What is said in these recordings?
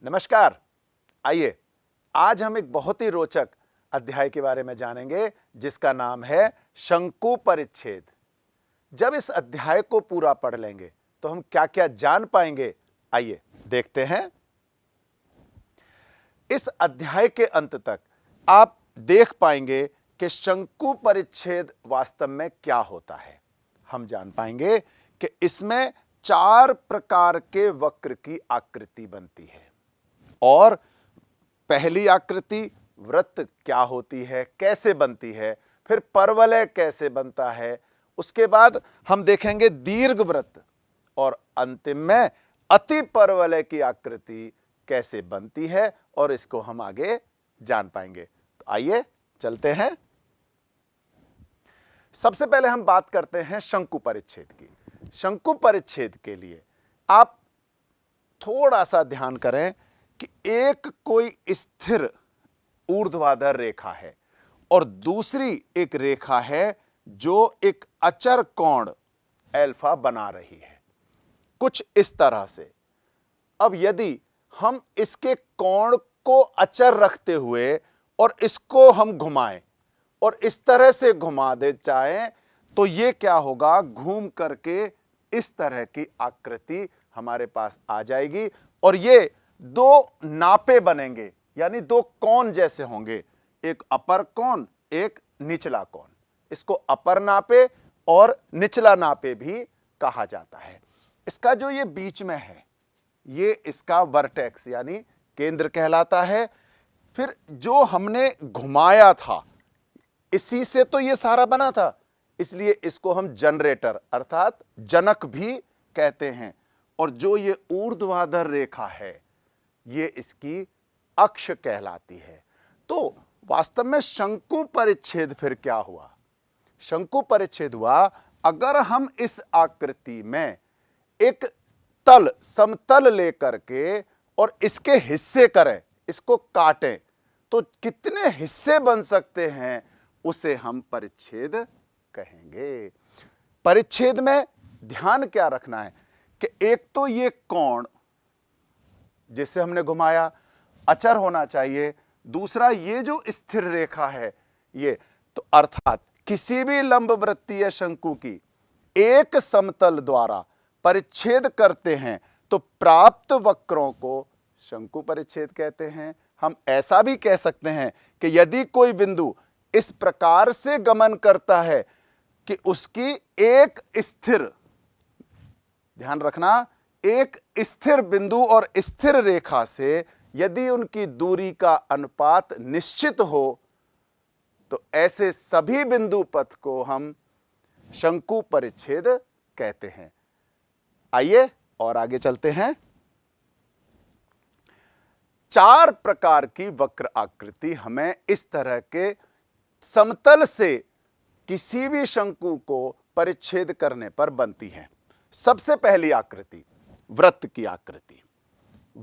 नमस्कार। आइए आज हम एक बहुत ही रोचक अध्याय के बारे में जानेंगे जिसका नाम है शंकु परिच्छेद। जब इस अध्याय को पूरा पढ़ लेंगे तो हम क्या क्या जान पाएंगे, आइए देखते हैं। इस अध्याय के अंत तक आप देख पाएंगे कि शंकु परिच्छेद वास्तव में क्या होता है। हम जान पाएंगे कि इसमें 4 प्रकार के वक्र की आकृति बनती है और पहली आकृति वृत्त क्या होती है, कैसे बनती है, फिर परवलय कैसे बनता है, उसके बाद हम देखेंगे दीर्घ वृत्त और अंतिम में अति परवलय की आकृति कैसे बनती है और इसको हम आगे जान पाएंगे। तो आइए चलते हैं। सबसे पहले हम बात करते हैं शंकु परिच्छेद की। शंकु परिच्छेद के लिए आप थोड़ा सा ध्यान करें कि एक कोई स्थिर ऊर्ध्वाधर रेखा है और दूसरी एक रेखा है जो एक अचर कोण अल्फा बना रही है, कुछ इस तरह से। अब यदि हम इसके कोण को अचर रखते हुए और इसको हम घुमाएं और इस तरह से घुमा दे चाहें तो ये क्या होगा, घूम करके इस तरह की आकृति हमारे पास आ जाएगी और ये 2 नापे बनेंगे, यानी 2 कोण जैसे होंगे, एक अपर कोण, एक निचला कोण। इसको अपर नापे और निचला नापे भी कहा जाता है। इसका जो ये बीच में है ये इसका वर्टेक्स यानी केंद्र कहलाता है। फिर जो हमने घुमाया था इसी से तो ये सारा बना था, इसलिए इसको हम जनरेटर अर्थात जनक भी कहते हैं। और जो ये ऊर्ध्वाधर रेखा है ये इसकी अक्ष कहलाती है। तो वास्तव में शंकु परिच्छेद फिर क्या हुआ? शंकु परिच्छेद हुआ अगर हम इस आकृति में एक तल समतल लेकर के और इसके हिस्से करें, इसको काटें, तो कितने हिस्से बन सकते हैं उसे हम परिच्छेद कहेंगे। परिच्छेद में ध्यान क्या रखना है कि एक तो ये कोण जिसे हमने घुमाया अचर होना चाहिए, दूसरा ये जो स्थिर रेखा है ये, तो अर्थात किसी भी लंबवृत्तीय शंकु की एक समतल द्वारा परिच्छेद करते हैं तो प्राप्त वक्रों को शंकु परिच्छेद कहते हैं। हम ऐसा भी कह सकते हैं कि यदि कोई बिंदु इस प्रकार से गमन करता है कि उसकी एक स्थिर, ध्यान रखना, एक स्थिर बिंदु और स्थिर रेखा से यदि उनकी दूरी का अनुपात निश्चित हो तो ऐसे सभी बिंदु पथ को हम शंकु परिच्छेद कहते हैं। आइए और आगे चलते हैं। 4 प्रकार की वक्र आकृति हमें इस तरह के समतल से किसी भी शंकु को परिच्छेद करने पर बनती है। सबसे पहली आकृति वृत्त की आकृति।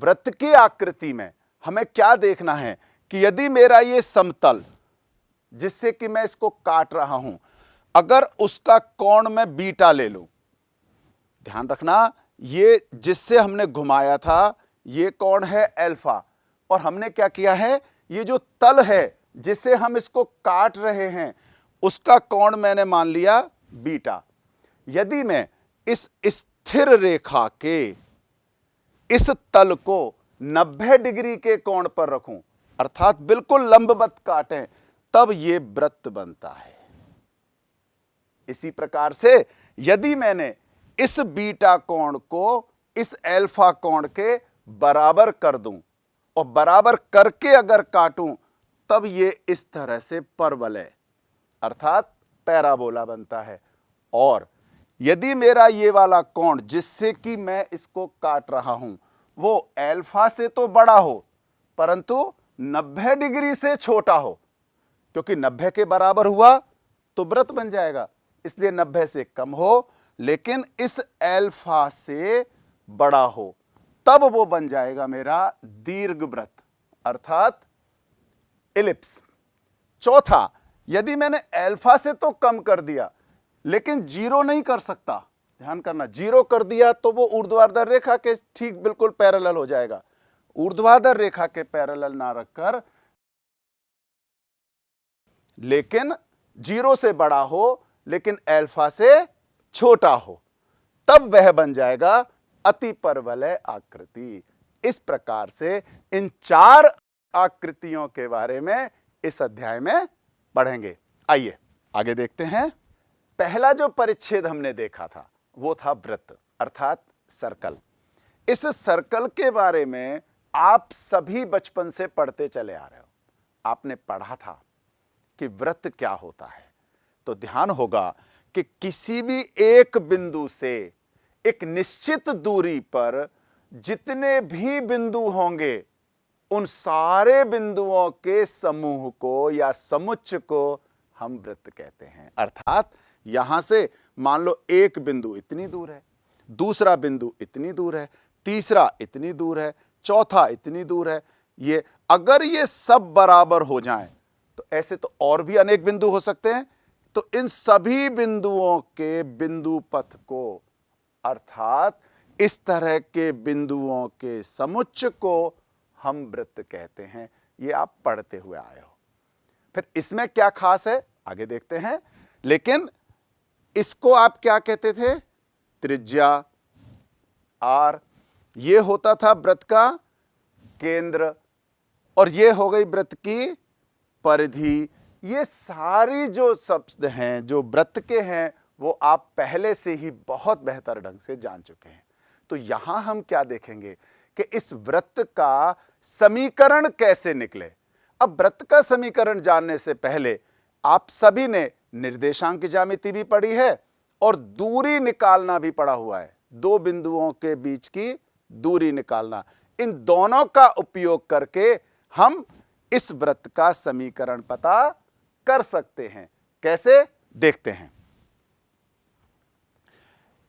वृत्त की आकृति में हमें क्या देखना है कि यदि मेरा ये समतल जिससे कि मैं इसको काट रहा हूं, अगर उसका कोण मैं बीटा ले लूं, ध्यान रखना ये जिससे हमने घुमाया था ये कोण है अल्फा और हमने क्या किया है, ये जो तल है जिसे हम इसको काट रहे हैं उसका कोण मैंने मान लिया बीटा। यदि मैं इस स्थिर रेखा के इस तल को 90 डिग्री के कोण पर रखूं अर्थात बिल्कुल लंबवत काटें, तब ये वृत्त बनता है। इसी प्रकार से यदि मैंने इस बीटा कोण को इस अल्फा कोण के बराबर कर दूं और बराबर करके अगर काटूं तब ये इस तरह से परवलय अर्थात पैराबोला बनता है। और यदि मेरा ये वाला कोण जिससे कि मैं इसको काट रहा हूं वो अल्फा से तो बड़ा हो परंतु 90 डिग्री से छोटा हो, क्योंकि 90 के बराबर हुआ तो वृत्त बन जाएगा, इसलिए 90 से कम हो लेकिन इस अल्फा से बड़ा हो, तब वो बन जाएगा मेरा दीर्घ वृत्त अर्थात इलिप्स। चौथा, यदि मैंने अल्फा से तो कम कर दिया लेकिन 0 नहीं कर सकता, ध्यान करना, 0 कर दिया तो वो ऊर्ध्वाधर रेखा के ठीक बिल्कुल पैरेलल हो जाएगा। ऊर्ध्वाधर रेखा के पैरेलल ना रखकर, लेकिन 0 से बड़ा हो लेकिन अल्फा से छोटा हो, तब वह बन जाएगा अति परवलय आकृति। इस प्रकार से इन 4 आकृतियों के बारे में इस अध्याय में पढ़ेंगे। आइए आगे देखते हैं। पहला जो परिच्छेद हमने देखा था वो था वृत्त अर्थात सर्कल। इस सर्कल के बारे में आप सभी बचपन से पढ़ते चले आ रहे हो। आपने पढ़ा था कि वृत्त क्या होता है, तो ध्यान होगा कि किसी भी एक बिंदु से एक निश्चित दूरी पर जितने भी बिंदु होंगे उन सारे बिंदुओं के समूह को या समुच्चय को हम वृत्त कहते हैं। अर्थात यहां से मान लो एक बिंदु इतनी दूर है, दूसरा बिंदु इतनी दूर है, तीसरा इतनी दूर है, चौथा इतनी दूर है। ये अगर ये सब बराबर हो जाएं तो ऐसे तो और भी अनेक बिंदु हो सकते हैं। तो इन सभी बिंदुओं के बिंदु पथ को अर्थात इस तरह के बिंदुओं के समुच्चय को हम वृत्त कहते हैं। ये आप पढ़ते हुए आए हो। फिर इसमें क्या खास है आगे देखते हैं। लेकिन इसको आप क्या कहते थे? त्रिज्या आर। ये होता था वृत्त का केंद्र और ये हो गई वृत्त की परिधि। ये सारी जो शब्द हैं जो वृत्त के हैं वो आप पहले से ही बहुत बेहतर ढंग से जान चुके हैं। तो यहां हम क्या देखेंगे कि इस वृत्त का समीकरण कैसे निकले। अब वृत्त का समीकरण जानने से पहले आप सभी ने निर्देशांक ज्यामिति भी पढ़ी है और दूरी निकालना भी पढ़ा हुआ है। दो बिंदुओं के बीच की दूरी निकालना, इन दोनों का उपयोग करके हम इस वृत्त का समीकरण पता कर सकते हैं। कैसे देखते हैं।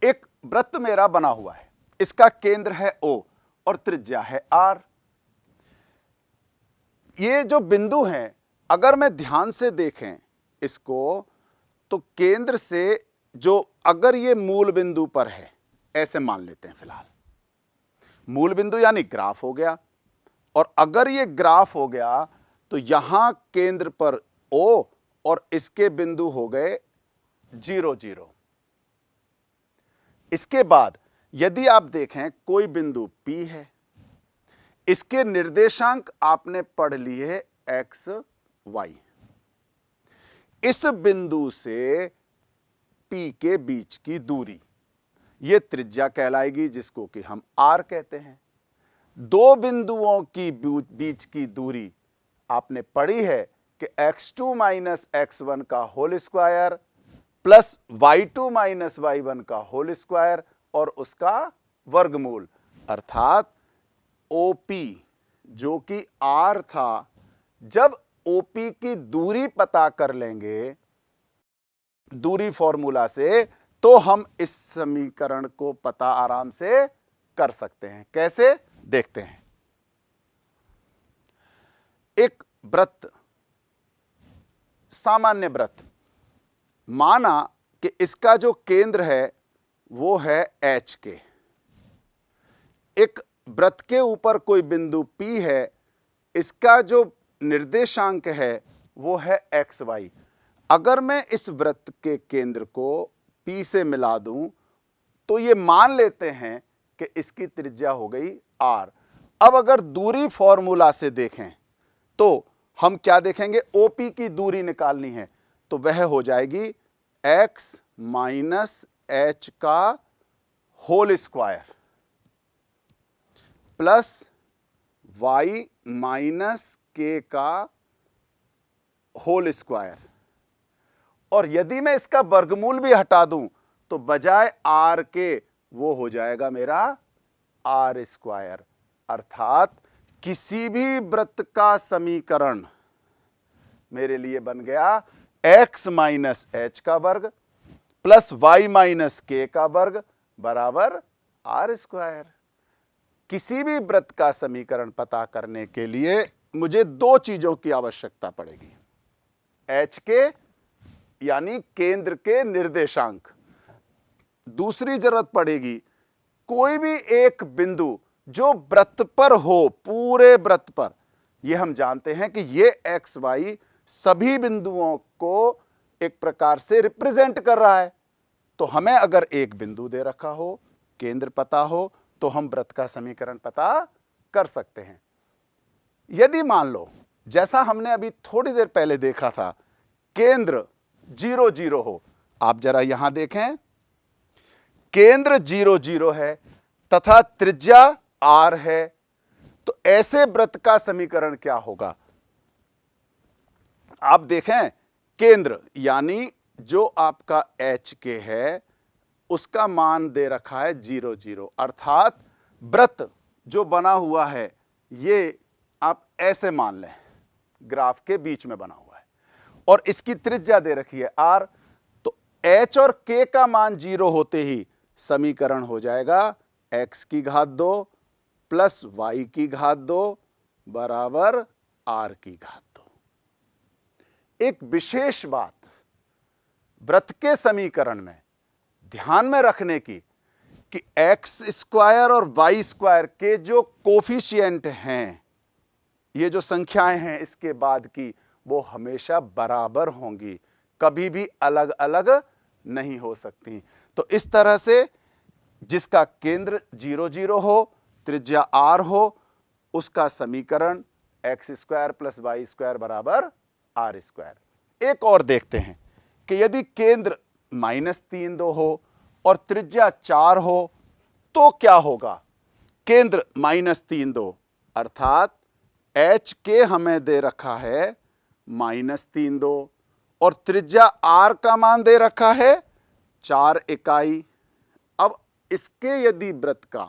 एक वृत्त मेरा बना हुआ है, इसका केंद्र है O और त्रिज्या है R। ये जो बिंदु हैं अगर मैं ध्यान से देखें इसको, तो केंद्र से जो अगर ये मूल बिंदु पर है ऐसे मान लेते हैं फिलहाल, मूल बिंदु यानी ग्राफ हो गया, और अगर ये ग्राफ हो गया तो यहां केंद्र पर O और इसके बिंदु हो गए 0 0। इसके बाद यदि आप देखें कोई बिंदु P है, इसके निर्देशांक आपने पढ़ लिए x y। इस बिंदु से P के बीच की दूरी ये त्रिज्या कहलाएगी, जिसको कि हम R कहते हैं। दो बिंदुओं की बीच की दूरी आपने पढ़ी है कि x2 माइनस x1 का whole square plus y2 minus y1 का होल स्क्वायर और उसका वर्गमूल, अर्थात OP जो कि R था। जब OP की दूरी पता कर लेंगे दूरी फॉर्मूला से, तो हम इस समीकरण को पता आराम से कर सकते हैं। कैसे देखते हैं। एक वृत्त, सामान्य वृत्त, माना कि इसका जो केंद्र है वो है H के। एक वृत्त के ऊपर कोई बिंदु P है, इसका जो निर्देशांक है वो है x y। अगर मैं इस वृत्त के केंद्र को P से मिला दूं तो ये मान लेते हैं कि इसकी त्रिज्या हो गई R। अब अगर दूरी फॉर्मूला से देखें तो हम क्या देखेंगे, OP की दूरी निकालनी है तो वह हो जाएगी x माइनस h का whole square plus y minus k का होल स्क्वायर। और यदि मैं इसका वर्गमूल भी हटा दूं तो बजाय r के वो हो जाएगा मेरा r स्क्वायर। अर्थात किसी भी वृत्त का समीकरण मेरे लिए बन गया x माइनस h का वर्ग प्लस y माइनस k का वर्ग बराबर r स्क्वायर। किसी भी वृत्त का समीकरण पता करने के लिए मुझे दो चीजों की आवश्यकता पड़ेगी, h के यानी केंद्र के निर्देशांक, दूसरी जरूरत पड़ेगी कोई भी एक बिंदु जो वृत्त पर हो, पूरे वृत्त पर, ये हम जानते हैं कि ये एक्स वाई सभी बिंदुओं को एक प्रकार से रिप्रेजेंट कर रहा है। तो हमें अगर एक बिंदु दे रखा हो, केंद्र पता हो, तो हम वृत्त का समीकरण पता कर सकते हैं। यदि मान लो, जैसा हमने अभी थोड़ी देर पहले देखा था, केंद्र 0 0 हो, आप जरा यहां देखें, केंद्र 0 0 है तथा त्रिज्या r है, तो ऐसे वृत्त का समीकरण क्या होगा? आप देखें, केंद्र यानी जो आपका एच के है उसका मान दे रखा है 0 0, अर्थात वृत्त जो बना हुआ है ये आप ऐसे मान लें, ग्राफ के बीच में बना हुआ है और इसकी त्रिज्या दे रखी है r। तो h और k का मान 0 होते ही समीकरण हो जाएगा x की घात 2 प्लस y की घात 2 बराबर r की घात 2। एक विशेष बात वृत्त के समीकरण में ध्यान में रखने की कि एक्स स्क्वायर और वाई स्क्वायर के जो कोफिशिएंट हैं, ये जो संख्याएं हैं इसके बाद की, वो हमेशा बराबर होंगी, कभी भी अलग अलग नहीं हो सकती। तो इस तरह से जिसका केंद्र 0 0 हो, त्रिज्या r हो, उसका समीकरण X square plus Y square बराबर r स्क्वायर। एक और देखते हैं कि यदि केंद्र -3 2 हो और त्रिज्या 4 हो तो क्या होगा? केंद्र -3 2 अर्थात h के हमें दे रखा है -3 2 और त्रिज्या r का मान दे रखा है 4 इकाई। अब इसके यदि वृत्त का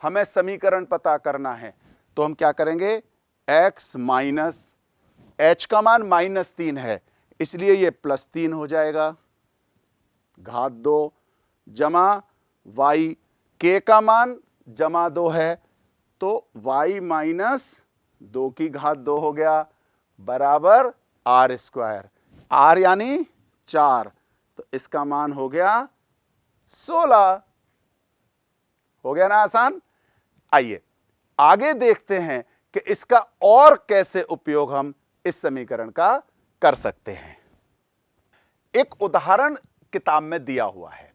हमें समीकरण पता करना है तो हम क्या करेंगे? x माइनस h का मान -3 है, इसलिए ये +3 हो जाएगा, घात 2 जमा y, k का मान जमा 2 है तो y माइनस 2 की घात 2 हो गया बराबर r स्क्वायर। r यानी 4, तो इसका मान हो गया 16। हो गया ना आसान? आइए आगे देखते हैं कि इसका और कैसे उपयोग हम इस समीकरण का कर सकते हैं। एक उदाहरण किताब में दिया हुआ है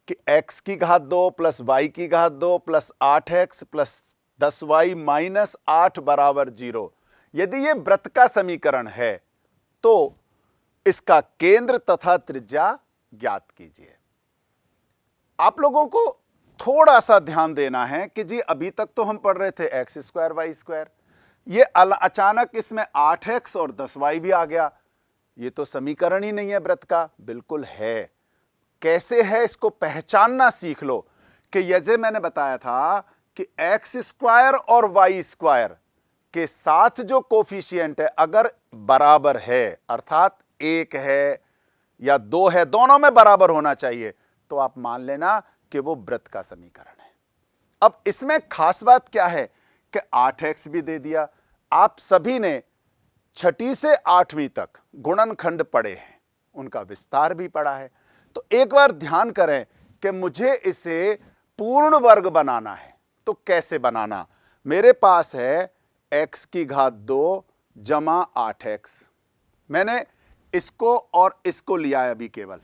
कि x की घात 2 प्लस y की घात 2 plus 8x plus 10y minus 8 बराबर 0। यदि यह वृत्त का समीकरण है तो इसका केंद्र तथा त्रिज्या ज्ञात कीजिए। आप लोगों को थोड़ा सा ध्यान देना है कि जी अभी तक तो हम पढ़ रहे थे एक्स स्क्वायर वाई स्क्वायर, ये अचानक इसमें 8x और 10y भी आ गया। ये तो समीकरण ही नहीं है वृत्त का। बिल्कुल है। कैसे है इसको पहचानना सीख लो कि जैसे मैंने बताया था कि एक्स स्क्वायर और वाई स्क्वायर के साथ जो कोफिशिएंट है अगर बराबर है, अर्थात 1 है या 2 है, दोनों में बराबर होना चाहिए, तो आप मान लेना कि वो वृत्त का समीकरण है। अब इसमें खास बात क्या है कि 8x भी दे दिया। आप सभी ने 6ठी से 8वीं तक गुणनखंड पढ़े हैं, उनका विस्तार भी पढ़ा है। तो एक बार ध्यान करें कि मुझे इसे पूर्ण वर्ग बनाना है तो कैसे बनाना? मेरे पास है x की घात 2 जमा 8x। मैंने इसको और इसको लिया है अभी केवल।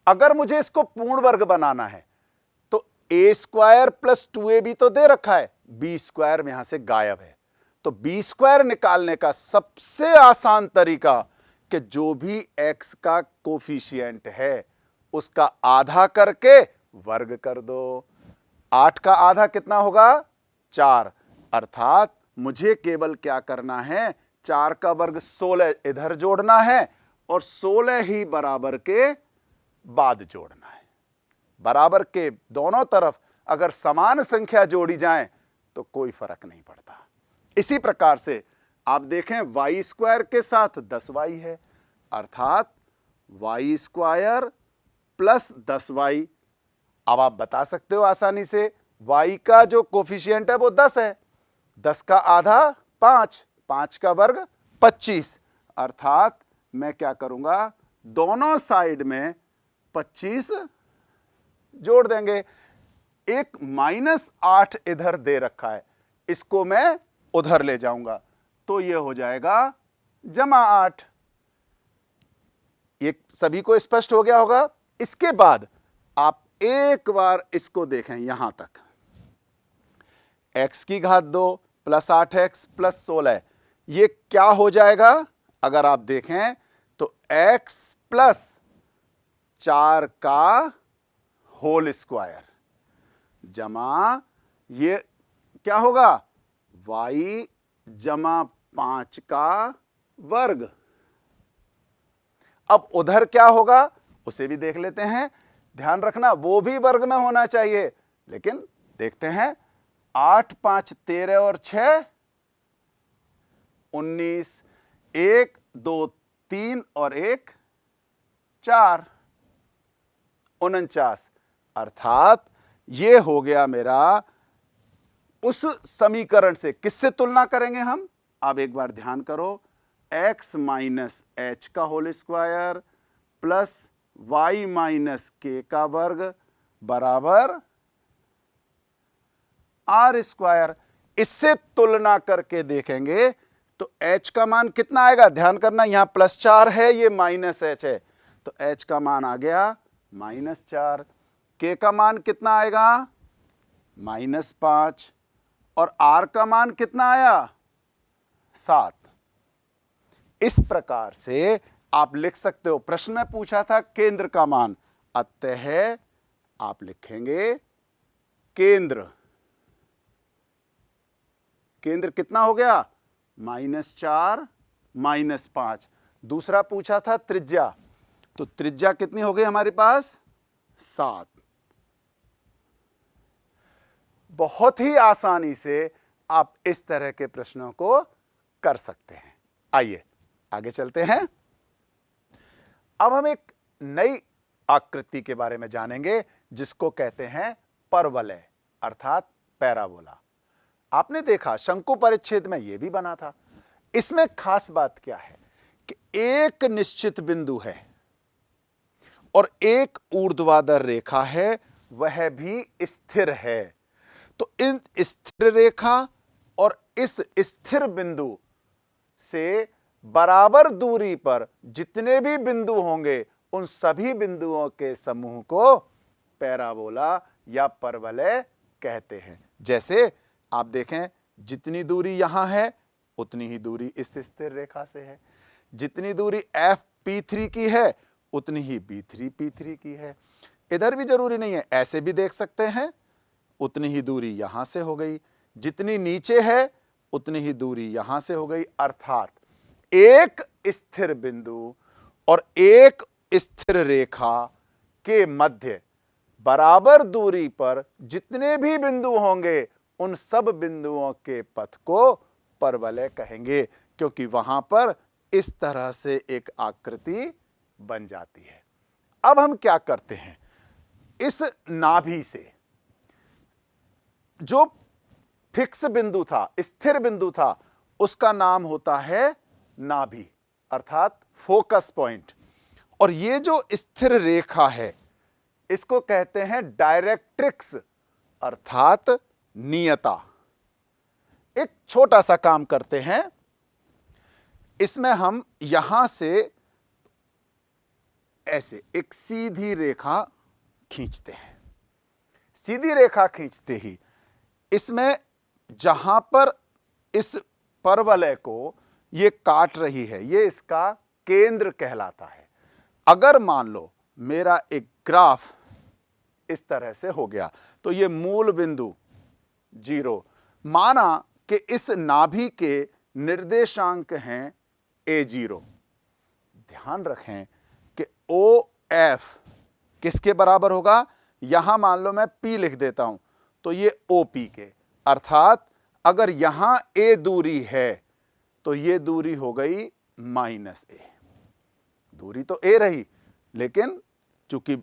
अगर मुझे इसको पूर्ण वर्ग बनाना है तो a स्क्वायर प्लस 2ab तो दे रखा है, b स्क्वायर यहां से गायब है, तो b स्क्वायर निकालने का सबसे आसान तरीका कि जो भी x का कोफिशिएंट है उसका आधा करके वर्ग कर दो। 8 का आधा कितना होगा? 4। अर्थात मुझे केवल क्या करना है, 4 का वर्ग 16 इधर जोड़ना है और 16 ही बराबर के बाद जोड़ना है। बराबर के दोनों तरफ अगर समान संख्या जोड़ी जाए तो कोई फर्क नहीं पड़ता। इसी प्रकार से आप देखें वाई स्क्वायर के साथ 10y है, अर्थात वाई स्क्वायर प्लस 10y। अब आप बता सकते हो आसानी से y का जो कोफिशिएंट है वो 10 है, 10 का आधा 5, 5 का वर्ग 25। अर्थात मैं क्या करूंगा, दोनों साइड में 25 जोड़ देंगे। एक -8 इधर दे रखा है, इसको मैं उधर ले जाऊंगा तो ये हो जाएगा +8। ये सभी को स्पष्ट हो गया होगा। इसके बाद आप एक बार इसको देखें यहां तक, x की घात 2 + 8x + 16, ये क्या हो जाएगा? अगर आप देखें तो x + 4 का होल स्क्वायर जमा ये क्या होगा? y + 5 का वर्ग। अब उधर क्या होगा उसे भी देख लेते हैं। ध्यान रखना वो भी वर्ग में होना चाहिए, लेकिन देखते हैं। 8 × 5 = 13 और 6 19, 1 2 3 और 1 4 49। अर्थात ये हो गया मेरा उस समीकरण से। किससे तुलना करेंगे हम? अब एक बार ध्यान करो, x - h का whole square plus y - k का वर्ग बराबर r²। इससे तुलना करके देखेंगे तो h का मान कितना आएगा? ध्यान करना, यहां +4 है, ये -h है, तो h का मान आ गया -4। k का मान कितना आएगा? -5। और r का मान कितना आया? 7। इस प्रकार से आप लिख सकते हो। प्रश्न में पूछा था केंद्र का मान, अतः आप लिखेंगे केंद्र। केंद्र कितना हो गया? -4 -5। दूसरा पूछा था त्रिज्या, तो त्रिज्या कितनी हो गई हमारे पास? 7। बहुत ही आसानी से आप इस तरह के प्रश्नों को कर सकते हैं। आइए आगे चलते हैं। अब हम एक नई आकृति के बारे में जानेंगे जिसको कहते हैं परवलय अर्थात पैराबोला। आपने देखा शंकु परिच्छेद में यह भी बना था। इसमें खास बात क्या है कि एक निश्चित बिंदु है और एक ऊर्ध्वाधर रेखा है, वह भी स्थिर है। तो इन स्थिर रेखा और इस स्थिर बिंदु से बराबर दूरी पर जितने भी बिंदु होंगे उन सभी बिंदुओं के समूह को पैराबोला या परवलय कहते हैं। जैसे आप देखें, जितनी दूरी यहां है उतनी ही दूरी इस स्थिर रेखा से है, जितनी दूरी FP3 की है उतनी ही B3 P3 की है। इधर भी जरूरी नहीं है, ऐसे भी देख सकते हैं। उतनी ही दूरी यहां से हो गई, जितनी नीचे है उतनी ही दूरी यहां से हो गई। अर्थात एक स्थिर बिंदु और एक स्थिर रेखा के मध्य बराबर दूरी पर जितने भी बिंदु होंगे उन सब बिंदुओं के पथ को परवलय कहेंगे, क्योंकि वहां पर इस तरह से एक आकृति बन जाती है। अब हम क्या करते हैं, इस नाभि से जो फिक्स बिंदु था, स्थिर बिंदु था, उसका नाम होता है नाभि अर्थात फोकस पॉइंट। और ये जो स्थिर रेखा है इसको कहते हैं डायरेक्ट्रिक्स अर्थात नियता। एक छोटा सा काम करते हैं, इसमें हम यहां से ऐसे एक सीधी रेखा खींचते हैं। सीधी रेखा खींचते ही इसमें जहां पर इस परवलय को ये काट रही है, ये इसका केंद्र कहलाता है। अगर मान लो मेरा एक ग्राफ इस तरह से हो गया, तो ये मूल बिंदु 0, माना कि इस नाभि के निर्देशांक हैं A0। ध्यान रखें कि OF किसके बराबर होगा? यहां मान लो मैं P लिख देता हूं, तो ये OP के। अर्थात अगर यहां A दूरी है तो ये दूरी हो गई -A। दूरी तो A रही, लेकिन चूंकि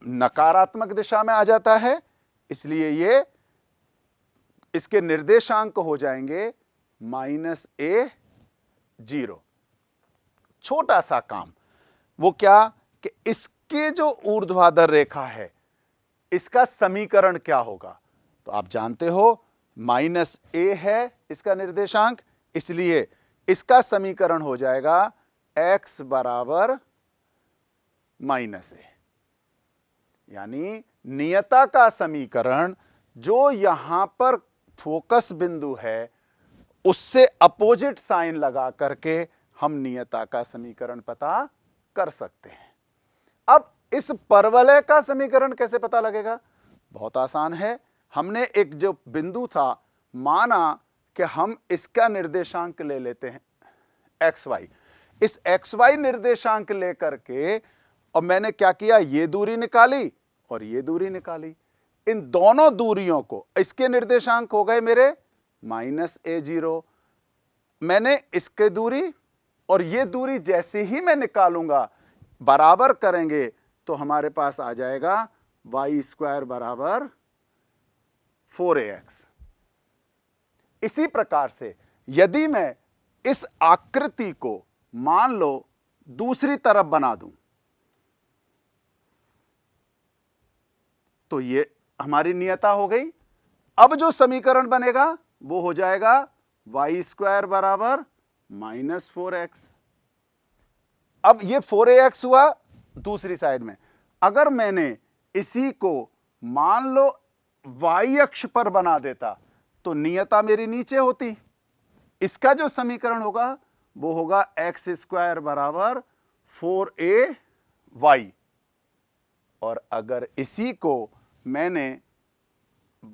नकारात्मक दिशा में आ जाता है इसलिए ये इसके निर्देशांक हो जाएंगे -A0। छोटा सा काम, वो क्या कि इसके जो ऊर्ध्वाधर रेखा है इसका समीकरण क्या होगा? तो आप जानते हो -a है इसका निर्देशांक, इसलिए इसका समीकरण हो जाएगा x बराबर -a। यानी नियता का समीकरण जो यहां पर फोकस बिंदु है उससे अपोजिट साइन लगा करके हम नियता का समीकरण पता कर सकते हैं। अब इस परवलय का समीकरण कैसे पता लगेगा? बहुत आसान है। हमने एक जो बिंदु था माना कि हम इसका निर्देशांक ले लेते हैं xy। इस xy निर्देशांक लेकर के और मैंने क्या किया, ये दूरी निकाली और ये दूरी निकाली। इन दोनों दूरियों को, इसके निर्देशांक हो गए मेरे -a0, मैंने इसके दूरी और ये दूरी जैसे ही मैं निकालूंगा बराबर करेंगे तो हमारे पास आ जाएगा y² बराबर 4ax। इसी प्रकार से यदि मैं इस आकृति को मान लो दूसरी तरफ बना दूं तो ये हमारी नियता हो गई। अब जो समीकरण बनेगा वो हो जाएगा y² बराबर -4x। अब ये 4ax हुआ दूसरी साइड में। अगर मैंने इसी को मान लो y अक्ष पर बना देता तो नियता मेरी नीचे होती। इसका जो समीकरण होगा वो होगा x² बराबर 4ay। और अगर इसी को मैंने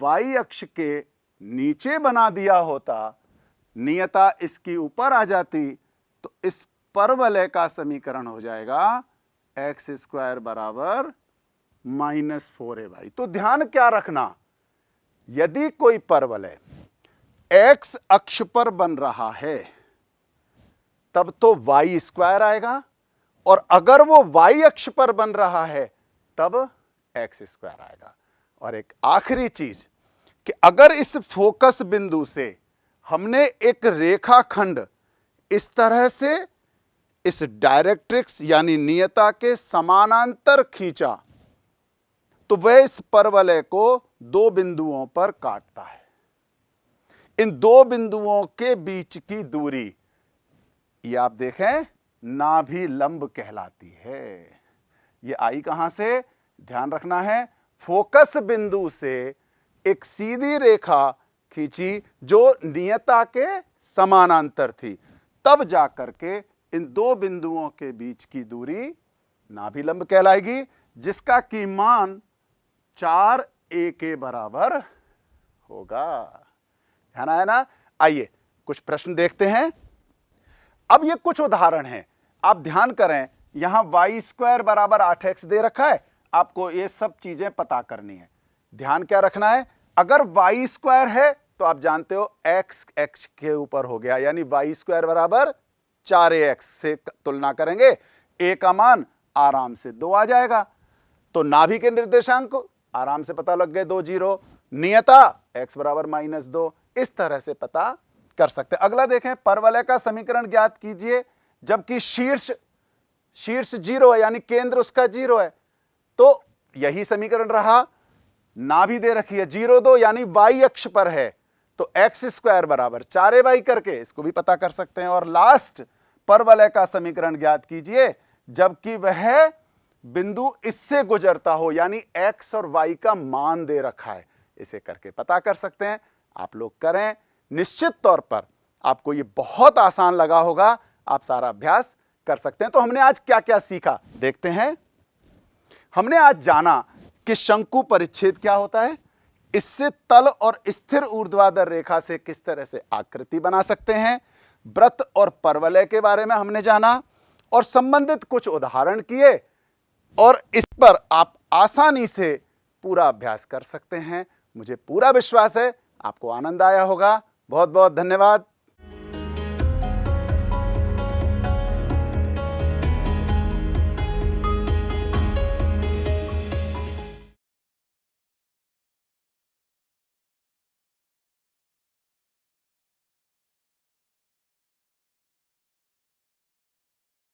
y अक्ष के नीचे बना दिया होता, नियता इसकी ऊपर आ जाती, तो इस परवलय का समीकरण हो जाएगा x² बराबर -4ay। तो ध्यान क्या रखना, यदि कोई परवलय x अक्ष पर बन रहा है तब तो y² आएगा, और अगर वो y अक्ष पर बन रहा है तब x² आएगा। और एक आखिरी चीज कि अगर इस फोकस बिंदु से हमने एक रेखाखंड इस तरह से इस डायरेक्ट्रिक्स यानी नियता के समानांतर खींचा तो वह इस परवलय को दो बिंदुओं पर काटता है। इन दो बिंदुओं के बीच की दूरी ये आप देखें नाभि लंब कहलाती है। ये आई कहां से, ध्यान रखना है, फोकस बिंदु से एक सीधी रेखा खींची जो नियता के समानांतर थी, तब जाकर के इन दो बिंदुओं के बीच की दूरी नाभि लंब कहलाएगी, जिसका की मान 4a के बराबर होगा। ध्यान आया ना? आइए कुछ प्रश्न देखते हैं। अब ये कुछ उदाहरण हैं, आप ध्यान करें। यहां y² बराबर 8x दे रखा है, आपको ये सब चीजें पता करनी है। ध्यान क्या रखना है, अगर y² है तो आप जानते हो x के ऊपर हो गया, यानी y² बराबर 4ax से तुलना करेंगे, a का मान आराम से 2 आ जाएगा। तो नाभि के निर्देशांक को आराम से पता लग गए, 2 0। नियता x बराबर -2, इस तरह से पता कर सकते हैं। अगला देखें, परवलय का समीकरण ज्ञात कीजिए जबकि शीर्ष 0 है, यानी केंद्र उसका 0 है। तो यही समीकरण रहा। नाभि दे रखी है 0 2, यानी y अक्ष पर है, तो x² बराबर 4ay करके इसको भी पता कर सकते हैं। और लास्ट, परवलय का समीकरण ज्ञात कीजिए जबकि वह बिंदु इससे गुजरता हो, यानी x और y का मान दे रखा है, इसे करके पता कर सकते हैं। आप लोग करें, निश्चित तौर पर आपको ये बहुत आसान लगा होगा, आप सारा अभ्यास कर सकते हैं। तो हमने आज क्या क्या सीखा देखते हैं। हमने आज जाना कि शंकु परिच्छेद क्या होता है, इससे तल और स्थिर ऊर्ध्वाधर रेखा से किस तरह से आकृति बना सकते हैं, वृत्त और परवलय के बारे में हमने जाना और संबंधित कुछ उदाहरण किए, और इस पर आप आसानी से पूरा अभ्यास कर सकते हैं। मुझे पूरा विश्वास है आपको आनंद आया होगा। बहुत बहुत धन्यवाद।